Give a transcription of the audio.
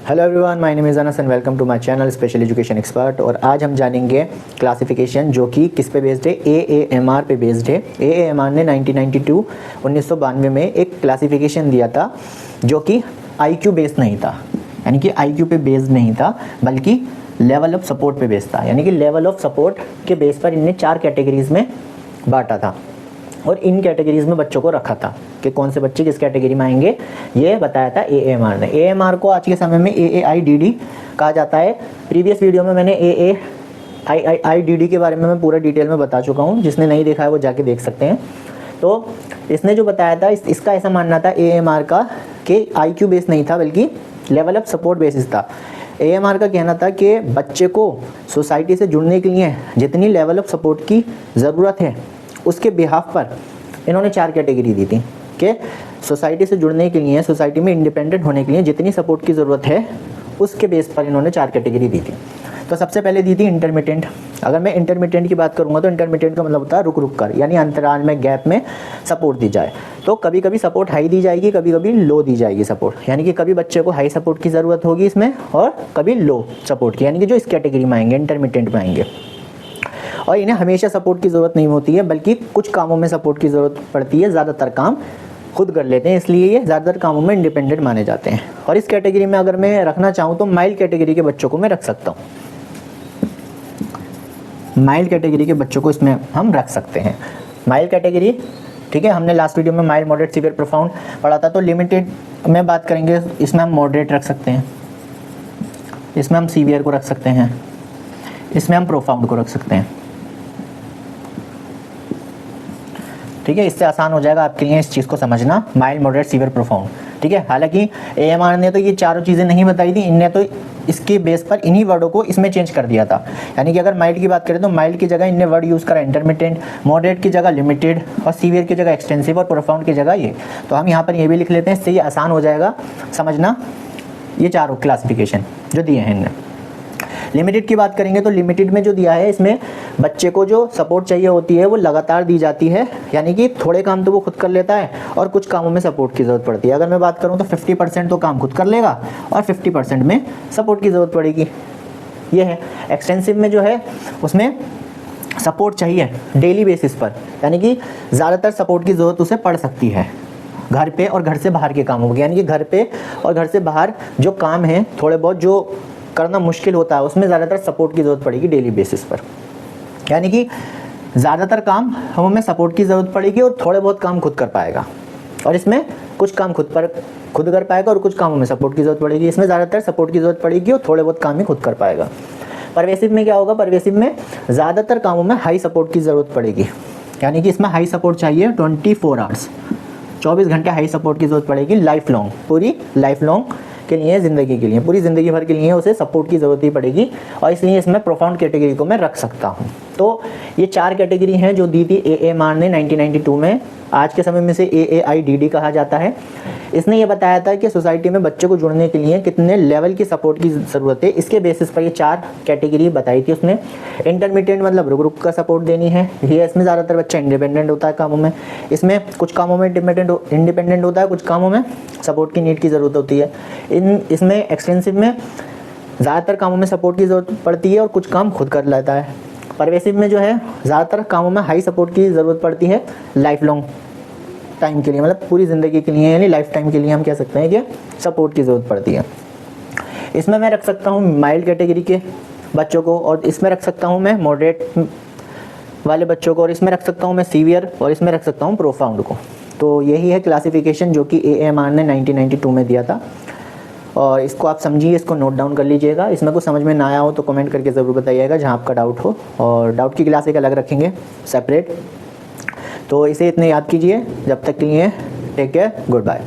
Hello everyone, my name is Anas and welcome to my channel special education expert. और आज हम जानेंगे classification जो कि किस पे बेस्ड है, AAMR पे बेस्ड है। AAMR ने 1992 में एक क्लासिफिकेशन दिया था जो कि IQ बेस्ड नहीं था, यानी कि IQ पे बेस्ड नहीं था बल्कि लेवल ऑफ सपोर्ट पे बेस्ड था। यानी कि लेवल ऑफ सपोर्ट के बेस पर इनने 4 कैटेगरीज में बांटा था और इन कैटेगरीज में बच्चों को रखा था कि कौन से बच्चे किस कैटेगरी में आएंगे, ये बताया था AAMR ने। AAMR को आज के समय में AAIDD कहा जाता है। प्रीवियस वीडियो में मैंने AAIDD के बारे में मैं पूरा डिटेल में बता चुका हूँ, जिसने नहीं देखा है वो जाके देख सकते हैं। तो इसने जो बताया था इसका ऐसा मानना था AAMR का कि IQ बेस नहीं था बल्कि लेवल ऑफ सपोर्ट बेसिस था। AAMR का कहना था कि बच्चे को सोसाइटी से जुड़ने के लिए जितनी लेवल ऑफ सपोर्ट की ज़रूरत है उसके बिहाफ पर इन्होंने 4 कैटेगरी दी थी कि सोसाइटी से जुड़ने के लिए, सोसाइटी में इंडिपेंडेंट होने के लिए जितनी सपोर्ट की ज़रूरत है उसके बेस पर इन्होंने 4 कैटेगरी दी थी। तो सबसे पहले दी थी इंटरमिटेंट। अगर मैं इंटरमिटेंट की बात करूंगा तो इंटरमिटेंट का मतलब होता है रुक रुक कर, यानी अंतराल में, गैप में सपोर्ट दी जाए। तो कभी कभी सपोर्ट हाई दी जाएगी, कभी कभी लो दी जाएगी सपोर्ट, यानी कि कभी बच्चे को हाई सपोर्ट की ज़रूरत होगी इसमें और कभी लो सपोर्ट की, यानी कि जो इस कैटेगरी में आएंगे, इंटरमिटेंट में आएंगे। और इन्हें हमेशा सपोर्ट की ज़रूरत नहीं होती है बल्कि कुछ कामों में सपोर्ट की ज़रूरत पड़ती है, ज़्यादातर काम खुद कर लेते हैं, इसलिए ये ज़्यादातर कामों में इंडिपेंडेंट माने जाते हैं। और इस कैटेगरी में अगर मैं रखना चाहूँ तो माइल्ड कैटेगरी के बच्चों को मैं रख सकता हूँ। माइल्ड कैटेगरी के बच्चों को इसमें हम रख सकते हैं। माइल्ड कैटेगरी, ठीक है, हमने लास्ट वीडियो में माइल्ड, मॉडरेट, सीवियर, प्रोफाउंड पढ़ा था। तो लिमिटेड में बात करेंगे, इसमें हम मॉडरेट रख सकते हैं, इसमें हम सीवियर को रख सकते हैं, इसमें हम प्रोफाउंड को रख सकते हैं। ठीक है, इससे आसान हो जाएगा आपके लिए इस चीज़ को समझना, माइल्ड, मॉडरेट, सीवियर, प्रोफाउंड। ठीक है, हालांकि AAMR ने तो ये चारों चीज़ें नहीं बताई थी, इनने तो इसके बेस पर इन्हीं वर्डों को इसमें चेंज कर दिया था। यानी कि अगर माइल्ड की बात करें तो माइल्ड की जगह इनने वर्ड यूज़ करा इंटरमिटेंट, मॉडरेट की जगह लिमिटेड और सीवियर की जगह एक्सटेंसिव और प्रोफाउंड की जगह ये। तो हम यहाँ पर ये भी लिख लेते हैं, इससे ये आसान हो जाएगा समझना ये चारों क्लासिफिकेशन जो दिए हैं इनने। लिमिटेड की बात करेंगे तो लिमिटेड में जो दिया है इसमें बच्चे को जो सपोर्ट चाहिए होती है वो लगातार दी जाती है, यानी कि थोड़े काम तो वो खुद कर लेता है और कुछ कामों में सपोर्ट की ज़रूरत पड़ती है। अगर मैं बात करूँ तो 50% तो काम खुद कर लेगा और 50% में सपोर्ट की ज़रूरत पड़ेगी, ये है। एक्सटेंसिव में जो है उसमें सपोर्ट चाहिए डेली बेसिस पर, यानी कि ज़्यादातर सपोर्ट की ज़रूरत उसे पड़ सकती है घर पे और घर से बाहर के कामों की, यानी कि घर पे और घर से बाहर जो काम है थोड़े बहुत जो करना मुश्किल होता है उसमें ज़्यादातर सपोर्ट की ज़रूरत पड़ेगी डेली बेसिस पर। यानी कि ज़्यादातर काम हमें सपोर्ट की ज़रूरत पड़ेगी और थोड़े बहुत काम खुद कर पाएगा, और इसमें कुछ काम खुद कर पाएगा और कुछ कामों में सपोर्ट की ज़रूरत पड़ेगी। इसमें ज़्यादातर सपोर्ट की ज़रूरत पड़ेगी और थोड़े बहुत काम ही खुद कर पाएगा। परवेसिव में क्या होगा, परवेसिव में ज़्यादातर कामों में हाई सपोर्ट की ज़रूरत पड़ेगी, यानी कि इसमें हाई सपोर्ट चाहिए 24 आवर्स, 24 घंटे हाई सपोर्ट की ज़रूरत पड़ेगी, लाइफ लॉन्ग, पूरी लाइफ लॉन्ग के लिए, ज़िंदगी के लिए, पूरी ज़िंदगी भर के लिए उसे सपोर्ट की ज़रूरत ही पड़ेगी। और इसलिए इसमें प्रोफाउंड कैटेगरी को मैं रख सकता हूँ। तो ये 4 कैटेगरी हैं जो दी थी AAMR ने 1992 में। आज के समय में से AAIDD कहा जाता है। इसने ये बताया था कि सोसाइटी में बच्चे को जुड़ने के लिए कितने लेवल की सपोर्ट की ज़रूरत है, इसके बेसिस पर ये 4 कैटेगरी बताई थी उसने। इंटरमीडिएट मतलब रुक रुक कर सपोर्ट देनी है, ये इसमें ज़्यादातर बच्चा इंडिपेंडेंट होता है कामों में, इसमें कुछ कामों में इंडिपेंडेंट होता है, कुछ कामों में सपोर्ट की नीड की ज़रूरत होती है। इसमें एक्सटेंसिव में ज़्यादातर कामों में सपोर्ट की ज़रूरत पड़ती है और कुछ काम खुद कर लेता है। परवेसिव में जो है ज़्यादातर कामों में हाई सपोर्ट की ज़रूरत पड़ती है लाइफ लॉन्ग टाइम के लिए, मतलब पूरी ज़िंदगी के लिए, यानी लाइफ टाइम के लिए हम कह सकते हैं कि सपोर्ट की ज़रूरत पड़ती है। इसमें मैं रख सकता हूँ माइल्ड कैटेगरी के बच्चों को, और इसमें रख सकता हूँ मैं मॉडरेट वाले बच्चों को, और इसमें रख सकता हूँ मैं सीवियर, और इसमें रख सकता हूँ प्रोफाउंड को। तो यही है क्लासिफिकेशन जो कि AAMR ने 1992 में दिया था। और इसको आप समझिए, इसको नोट डाउन कर लीजिएगा। इसमें कुछ समझ में ना आया हो तो कमेंट करके ज़रूर बताइएगा जहाँ आपका डाउट हो, और डाउट की क्लास एक अलग रखेंगे सेपरेट। तो इसे इतने याद कीजिए। जब तक के लिए टेक केयर, गुड बाय।